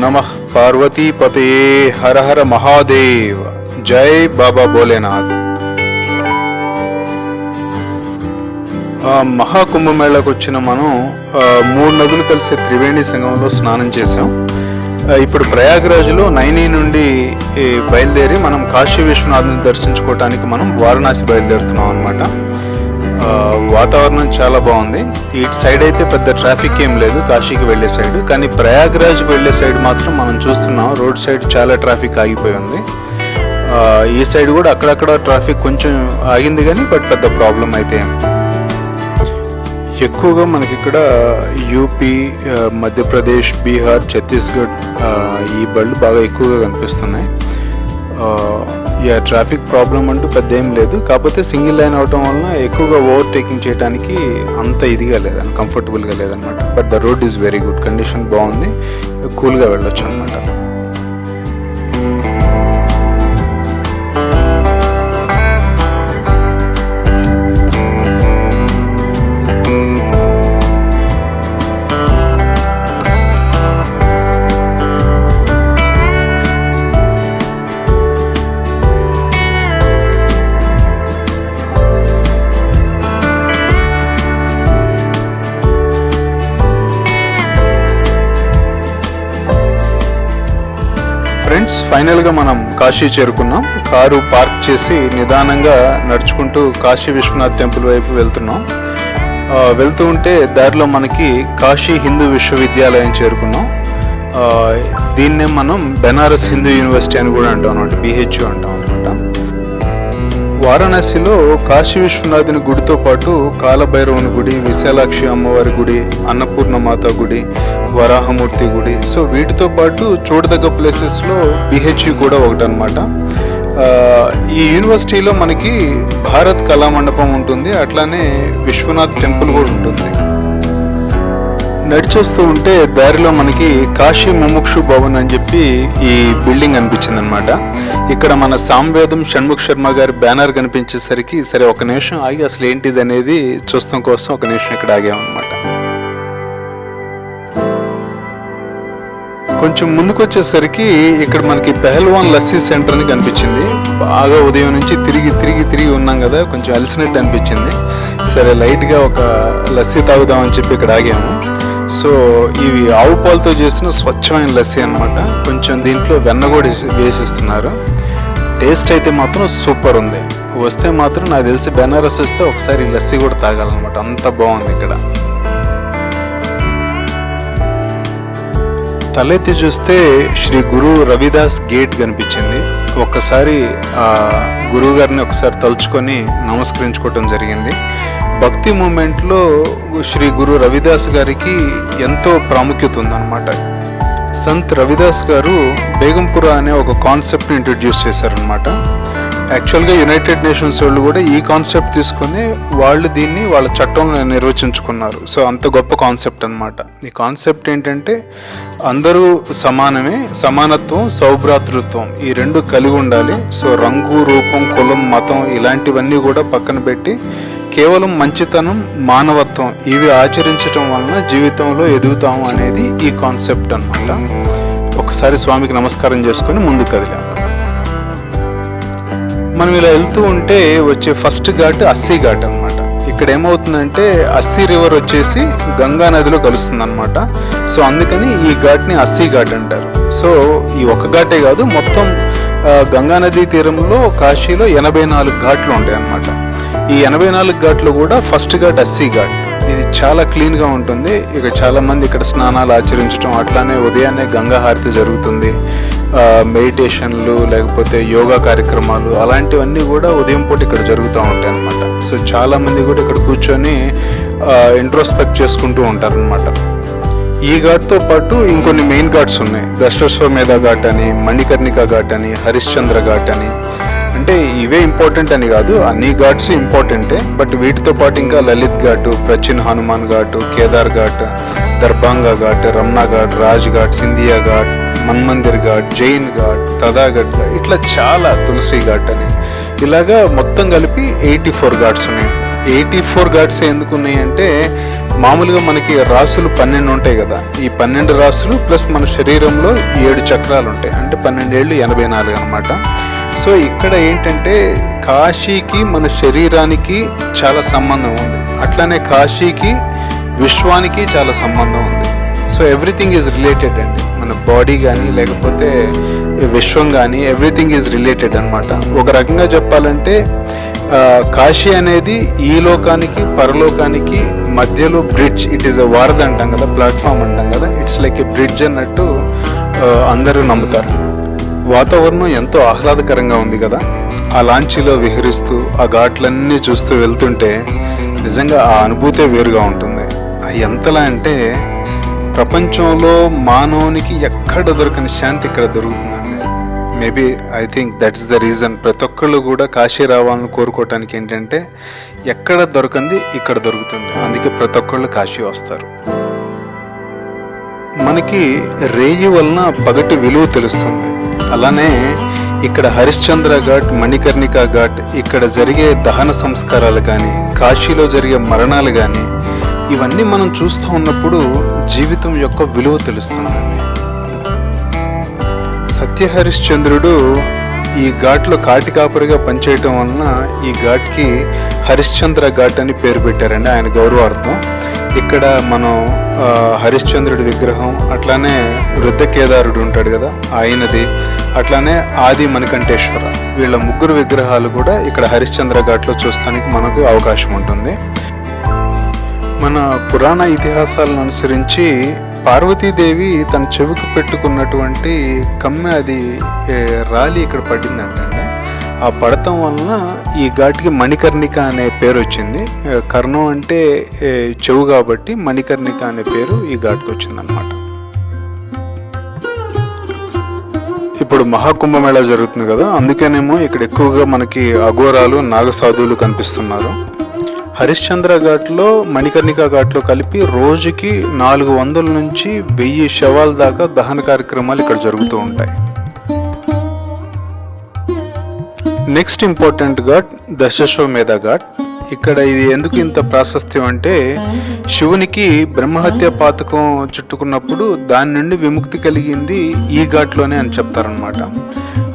नमः पार्वती पतये हर हर महादेव जय बाबा भोलेनाथ। మహాకుంభమేళకు వచ్చిన మనం 3 నదులు కలిసే త్రివేణి సంగమంలో స్నానం చేసాం. ఇప్పుడు ప్రయాగ్రాజ్లో నైనీ నుండి బయలుదేరి మనం కాశీ విశ్వనాథ్ని దర్శించుకోవటానికి మనం వారణాసి బయలుదేరుతున్నాం అన్నమాట. వాతావరణం చాలా బాగుంది. ఇటు సైడ్ అయితే పెద్ద ట్రాఫిక్ ఏం లేదు కాశీకి వెళ్ళే సైడ్, కానీ ప్రయాగ్రాజ్ వెళ్ళే సైడ్ మాత్రం మనం చూస్తున్నాం రోడ్ సైడ్ చాలా ట్రాఫిక్ ఆగిపోయి ఉంది. ఈ సైడ్ కూడా అక్కడక్కడ ట్రాఫిక్ కొంచెం ఆగింది కానీ బట్ పెద్ద ప్రాబ్లం అయితే ఎక్కువగా మనకి ఇక్కడ యూపీ, మధ్యప్రదేశ్, బీహార్, ఛత్తీస్గఢ్ ఈ బళ్ళు బాగా ఎక్కువగా కనిపిస్తున్నాయి. ట్రాఫిక్ ప్రాబ్లం అంటూ పెద్ద ఏం లేదు, కాకపోతే సింగిల్ లైన్ అవటం వలన ఎక్కువగా ఓవర్టేకింగ్ చేయడానికి అంత ఇదిగా లేదని కంఫర్టబుల్గా లేదనమాట. But the road is very good, condition బాగుంది, కూల్గా వెళ్ళొచ్చు అనమాట. ఫ్రెండ్స్, ఫైనల్గా మనం కాశీ చేరుకున్నాం. కారు పార్క్ చేసి నిదానంగా నడుచుకుంటూ కాశీ విశ్వనాథ్ టెంపుల్ వైపు వెళ్తున్నాం. వెళ్తూ ఉంటే దారిలో మనకి కాశీ హిందూ విశ్వవిద్యాలయం చేరుకున్నాం. దీన్నే మనం బెనారస్ హిందూ యూనివర్సిటీ అని కూడా అంటాం అనమాట, BHU అంటాం అనమాట. వారణాసిలో కాశీ విశ్వనాథుని గుడితో పాటు కాలభైరవుని గుడి, విశాలాక్షి అమ్మవారి గుడి, అన్నపూర్ణమాత గుడి, వరాహమూర్తి గుడి, సో వీటితో పాటు చూడదగ్గ ప్లేసెస్లో BHU కూడా ఒకటి అనమాట. ఈ యూనివర్సిటీలో మనకి భారత్ కళామండపం ఉంటుంది, అట్లానే విశ్వనాథ్ టెంపుల్ కూడా ఉంటుంది. నడిచొస్తూ ఉంటే దారిలో మనకి కాశీ ముముక్షు భవన్ అని చెప్పి ఈ బిల్డింగ్ అనిపించింది అనమాట. ఇక్కడ మన సాంవేదం షణ్ముఖ్ శర్మ గారి బ్యానర్ కనిపించేసరికి సరే ఒక నిమిషం ఆగి అసలు ఏంటిది అనేది చూస్తాం కోసం ఒక నిమిషం ఇక్కడ ఆగామన్నమాట. కొంచెం ముందుకు వచ్చేసరికి ఇక్కడ మనకి పెహల్వాన్ లస్సీ సెంటర్ అని కనిపించింది. బాగా ఉదయం నుంచి తిరిగి ఉన్నాం కదా, కొంచెం అలసినట్టు అనిపించింది. సరే లైట్గా ఒక లస్సీ తాగుదామని చెప్పి ఇక్కడ ఆగాము. సో ఇవి ఆవు పాలతో చేసిన స్వచ్ఛమైన లస్సీ అనమాట. కొంచెం దీంట్లో వెన్న కూడా వేసిస్తున్నారు. టేస్ట్ అయితే మాత్రం సూపర్ ఉంది. వస్తే మాత్రం నాకు తెలిసి బెనారస్ వస్తే ఒకసారి లస్సీ కూడా తాగాలన్నమాట, అంత బాగుంది ఇక్కడ. తలెత్తి చూస్తే శ్రీ గురు రవిదాస్ గేట్ కనిపించింది. ఒక్కసారి గురువు గారిని ఒకసారి తలుచుకొని నమస్కరించుకోవటం జరిగింది. భక్తి మూమెంట్లో శ్రీ గురు రవిదాస్ గారికి ఎంతో ప్రాముఖ్యత ఉందన్నమాట. సంత్ రవిదాస్ గారు బేగంపురా అనే ఒక కాన్సెప్ట్ని ఇంట్రడ్యూస్ చేశారనమాట. యాక్చువల్గా యునైటెడ్ నేషన్స్ వాళ్ళు కూడా ఈ కాన్సెప్ట్ తీసుకొని వాళ్ళు దీన్ని వాళ్ళ చట్టంలో నిర్వచించుకున్నారు. సో అంత గొప్ప కాన్సెప్ట్ అనమాట. ఈ కాన్సెప్ట్ ఏంటంటే అందరూ సమానమే, సమానత్వం, సౌభ్రాతృత్వం ఈ రెండు కలిగి ఉండాలి. సో రంగు, రూపం, కులం, మతం ఇలాంటివన్నీ కూడా పక్కన పెట్టి కేవలం మంచితనం, మానవత్వం ఇవి ఆచరించడం వలన జీవితంలో ఎదుగుతాము అనేది ఈ కాన్సెప్ట్ అనమాట. ఒకసారి స్వామికి నమస్కారం చేసుకొని ముందుకు కదిలాం. మనం ఇలా వెళ్తూ ఉంటే వచ్చే ఫస్ట్ ఘాట్ అస్సీ ఘాట్ అనమాట. ఇక్కడ ఏమవుతుందంటే అస్సీ రివర్ వచ్చేసి గంగా నదిలో కలుస్తుంది అనమాట. సో అందుకని ఈ ఘాట్ని అస్సీ ఘాట్ అంటారు. సో ఈ ఒక్క ఘాటే కాదు, మొత్తం గంగా నదీ తీరంలో కాశీలో 84 ఘాట్లు ఉంటాయి అన్నమాట. ఈ 84 ఘాట్లు కూడా ఫస్ట్ ఘాట్ అస్సీ ఘాట్. ఇది చాలా క్లీన్గా ఉంటుంది. ఇక చాలామంది ఇక్కడ స్నానాలు ఆచరించడం, అట్లానే ఉదయాన్నే గంగా హారతి జరుగుతుంది. మెడిటేషన్లు లేకపోతే యోగా కార్యక్రమాలు అలాంటివన్నీ కూడా ఉదయం పూట ఇక్కడ జరుగుతూ ఉంటాయి అన్నమాట. సో చాలామంది కూడా ఇక్కడ కూర్చొని ఇంట్రోస్పెక్ట్ చేసుకుంటూ ఉంటారనమాట. ఈ ఘాట్తో పాటు ఇంకొన్ని మెయిన్ ఘాట్స్ ఉన్నాయి. దశాశ్వమేధ ఘాట్ అని, మణికర్ణిక ఘాట్ అని, హరిశ్చంద్ర ఘాట్ అని. అంటే ఇవే ఇంపార్టెంట్ అని కాదు, అన్ని ఘాట్స్ ఇంపార్టెంటే. బట్ వీటితో పాటు ఇంకా లలిత్ ఘాటు, ప్రచిన్ హనుమాన్ ఘాటు, కేదార్ ఘాట్, దర్భంగా ఘాట్, రమణ ఘాట్, రాజ్ ఘాట్, సింధియా ఘాట్, మన్మందిర్ ఘాట్, జైన్ ఘాట్, తదాగఢ్ ఘాట్, ఇట్లా చాలా, తులసి ఘాట్ అని ఇలాగా మొత్తం కలిపి 84 ఘాట్స్ ఉన్నాయి. 84 ఘాట్స్ ఎందుకు ఉన్నాయి అంటే మామూలుగా మనకి రాసులు 12 ఉంటాయి కదా, ఈ 12 రాసులు ప్లస్ మన శరీరంలో 7 చక్రాలు ఉంటాయి, అంటే 12 ఏళ్ళు 84 అనమాట. సో ఇక్కడ ఏంటంటే కాశీకి మన శరీరానికి చాలా సంబంధం ఉంది, అట్లానే కాశీకి విశ్వానికి చాలా సంబంధం ఉంది. సో ఎవ్రీథింగ్ ఈజ్ రిలేటెడ్ అండి, మన బాడీ కానీ లేకపోతే విశ్వం కానీ ఎవ్రీథింగ్ ఈజ్ రిలేటెడ్ అనమాట. ఒక రకంగా చెప్పాలంటే కాశీ అనేది ఈ లోకానికి పరలోకానికి మధ్యలో బ్రిడ్జ్. ఇట్ ఈస్ ఎ వారధి అంటాం కదా, ప్లాట్ఫామ్ అంటాం కదా, ఇట్స్ లైక్ ఎ బ్రిడ్జ్ అన్నట్టు అందరూ నమ్ముతారు. వాతావరణం ఎంతో ఆహ్లాదకరంగా ఉంది కదా, ఆ లాంచీలో విహరిస్తూ ఆ ఘాట్లన్నీ చూస్తూ వెళ్తుంటే నిజంగా ఆ అనుభూతే వేరుగా ఉంటుంది. ఎంతలా అంటే ప్రపంచంలో మానవునికి ఎక్కడ దొరకని శాంతి ఇక్కడ దొరుకుతుందండి. Maybe I think that's the reason ప్రతి ఒక్కళ్ళు కూడా కాశీ రావాలని కోరుకోవటానికి ఏంటంటే ఎక్కడ దొరకంది ఇక్కడ దొరుకుతుంది, అందుకే ప్రతి ఒక్కళ్ళు కాశీ వస్తారు. మనకి రేయి వలన పగటి విలువ తెలుస్తుంది. అలానే ఇక్కడ హరిశ్చంద్ర ఘాట్, మణికర్ణికా ఘాట్, ఇక్కడ జరిగే దహన సంస్కారాలు కానీ కాశీలో జరిగే మరణాలు కానీ ఇవన్నీ మనం చూస్తూ ఉన్నప్పుడు జీవితం యొక్క విలువ తెలుస్తుందండి. సత్యహరిశ్చంద్రుడు ఈ ఘాట్లో కాటి కాపరిగా పనిచేయటం వలన ఈ ఘాట్కి హరిశ్చంద్ర ఘాట్ అని పేరు పెట్టారండి, ఆయన గౌరవార్థం. ఇక్కడ మనం హరిశ్చంద్రుడి విగ్రహం, అట్లానే వృద్ధకేదారుడు ఉంటాడు కదా ఆయనది, అట్లానే ఆది మణికంఠేశ్వర, వీళ్ళ ముగ్గురు విగ్రహాలు కూడా ఇక్కడ హరిశ్చంద్ర ఘాట్లో చూస్తానికి మనకు అవకాశం ఉంటుంది. మన పురాణ ఇతిహాసాలను అనుసరించి పార్వతీదేవి తన చెవికి పెట్టుకున్నటువంటి కమ్మె అది రాలి ఇక్కడ పడిందంటే, ఆ పడటం వలన ఈ ఘాట్కి మణికర్ణిక అనే పేరు వచ్చింది. కర్ణం అంటే చెవు కాబట్టి మణికర్ణిక అనే పేరు ఈ ఘాట్కి వచ్చిందనమాట. ఇప్పుడు మహాకుంభమేళా జరుగుతుంది కదా, అందుకేనేమో ఇక్కడ ఎక్కువగా మనకి అఘోరాలు నాగసాధువులు కనిపిస్తున్నారు. హరిశ్చంద్ర ఘాట్లో మణికర్ణికా ఘాట్లో కలిపి రోజుకి 400 నుంచి 1000 శవాల దాకా దహన కార్యక్రమాలు ఇక్కడ జరుగుతూ ఉంటాయి. Next important ghat Dashashwamedh ghat. ఇక్కడ ఇది ఎందుకు ఇంత ప్రాశస్త్యం అంటే శివునికి బ్రహ్మహత్య పాతకం చుట్టుకున్నప్పుడు దాని నుండి విముక్తి కలిగింది ఈ ఘాట్లోనే అని చెప్తారనమాట.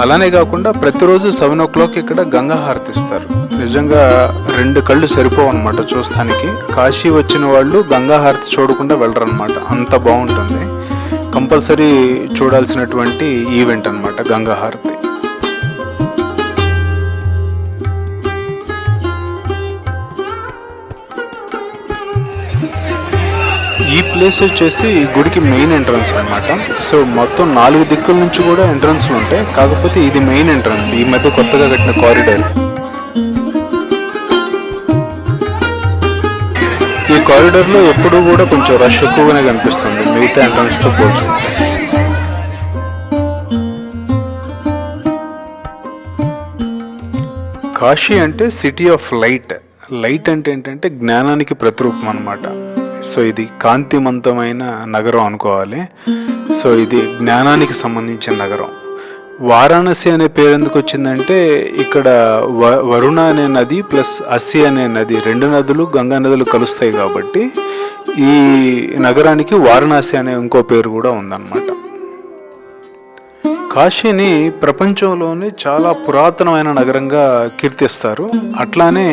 అలానే కాకుండా ప్రతిరోజు 7 o'clock ఇక్కడ గంగా హారతిస్తారు. నిజంగా 2 కళ్ళు సరిపోవు అనమాట చూస్తానికి. కాశీ వచ్చిన వాళ్ళు గంగా హారతి చూడకుండా వెళ్ళరు అనమాట, అంత బాగుంటుంది. కంపల్సరీ చూడాల్సినటువంటి ఈవెంట్ అనమాట గంగా హారతి. ఈ ప్లేస్ వచ్చేసి గుడికి మెయిన్ ఎంట్రన్స్ అనమాట. సో మొత్తం 4 దిక్కుల నుంచి కూడా ఎంట్రన్స్లు ఉంటాయి, కాకపోతే ఇది మెయిన్ ఎంట్రన్స్, ఈ మధ్య కొత్తగా కట్టిన కారిడార్. ఈ కారిడార్లో ఎప్పుడూ కూడా కొంచెం రష్ ఎక్కువగానే కనిపిస్తుంది మిగతా ఎంట్రన్స్తో పోల్చుకుంటే. కాశీ అంటే సిటీ ఆఫ్ లైట్. లైట్ అంటే ఏంటంటే జ్ఞానానికి ప్రతిరూపం అనమాట. సో ఇది కాంతివంతమైన నగరం అనుకోవాలి. సో ఇది జ్ఞానానికి సంబంధించిన నగరం. వారాణసి అనే పేరు ఎందుకు వచ్చిందంటే ఇక్కడ వరుణ అనే నది ప్లస్ అస్సి అనే నది, 2 నదులు గంగా నదులు కలుస్తాయి కాబట్టి ఈ నగరానికి వారణాసి అనే ఇంకో పేరు కూడా ఉందన్నమాట. కాశీని ప్రపంచంలోనే చాలా పురాతనమైన నగరంగా కీర్తిస్తారు. అట్లానే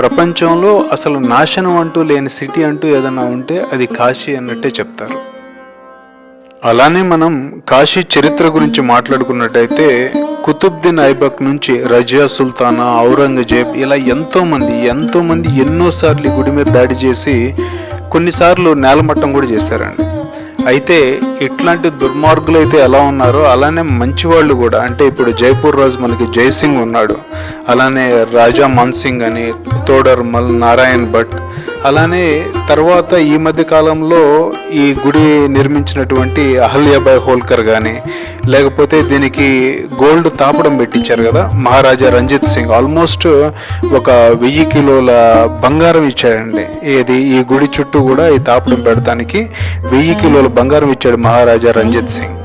ప్రపంచంలో అసలు నాశనం అంటూ లేని సిటీ అంటూ ఏదైనా ఉంటే అది కాశీ అన్నట్టే చెప్తారు. అలానే మనం కాశీ చరిత్ర గురించి మాట్లాడుకున్నట్టయితే కుతుబ్దిన్ ఐబక్ నుంచి రజియా సుల్తానా, ఔరంగజేబ్ ఇలా ఎంతోమంది ఎన్నోసార్లు గుడి మీద దాడి చేసి కొన్నిసార్లు నేలమట్టం కూడా చేశారండి. అయితే ఇట్లాంటి దుర్మార్గులు అయితే ఎలా ఉన్నారో అలానే మంచివాళ్ళు కూడా, అంటే ఇప్పుడు జైపూర్ రాజు మనకి జైసింగ్ ఉన్నాడు, అలానే రాజా మాన్సింగ్ అని, తోడర్మల్, నారాయణ్ భట్, అలానే తర్వాత ఈ మధ్య కాలంలో ఈ గుడి నిర్మించినటువంటి అహల్యాబాయ్ హోల్కర్ కానీ, లేకపోతే దీనికి గోల్డ్ తాపడం పెట్టించారు కదా మహారాజా రంజిత్ సింగ్, ఆల్మోస్ట్ 1000 కిలోల బంగారం ఇచ్చాడండి. ఈ గుడి చుట్టూ కూడా ఈ తాపడం పెడతానికి 1000 కిలోల బంగారం ఇచ్చాడు మహారాజా రంజిత్ సింగ్.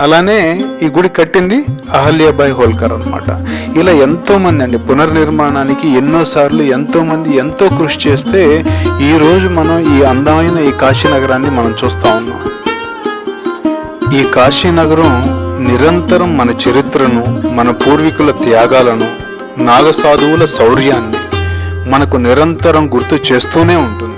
అలానే ఈ గుడి కట్టింది అహల్యాబాయి హోల్కర్ అన్నమాట. ఇలా ఎంతో మంది అండి పునర్నిర్మాణానికి ఎన్నోసార్లు ఎంతో మంది ఎంతో కృషి చేస్తే ఈ రోజు మనం ఈ అందమైన ఈ కాశీనగరాన్ని మనం చూస్తా ఉన్నాం. ఈ కాశీనగరం నిరంతరం మన చరిత్రను, మన పూర్వీకుల త్యాగాలను, నాగసాధువుల శౌర్యాన్ని మనకు నిరంతరం గుర్తు చేస్తూనే ఉంటుంది.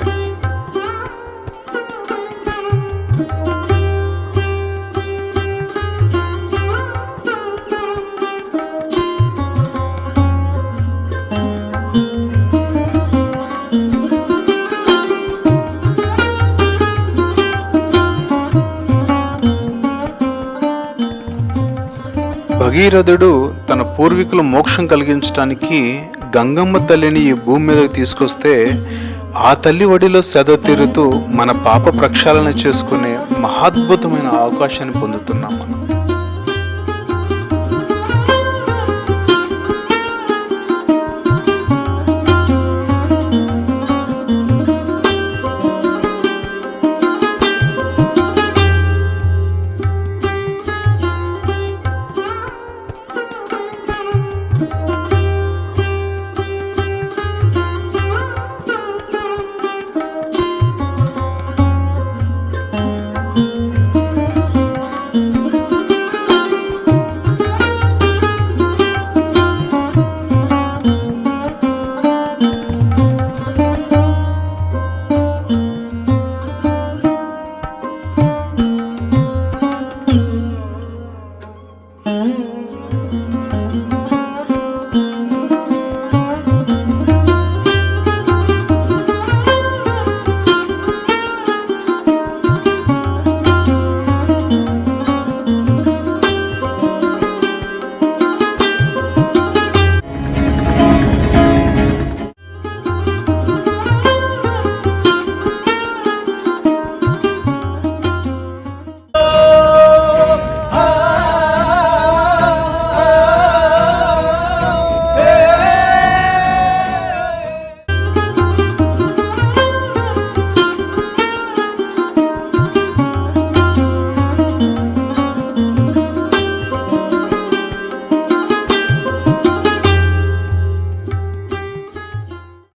భగీరథుడు తన పూర్వీకుల మోక్షం కలిగించడానికి గంగమ్మ తల్లిని ఈ భూమి మీదకి తీసుకొస్తే ఆ తల్లి ఒడిలో సేద తీరుతూ మన పాప ప్రక్షాళన చేసుకునే మహాద్భుతమైన అవకాశాన్ని పొందుతున్నాం మనం.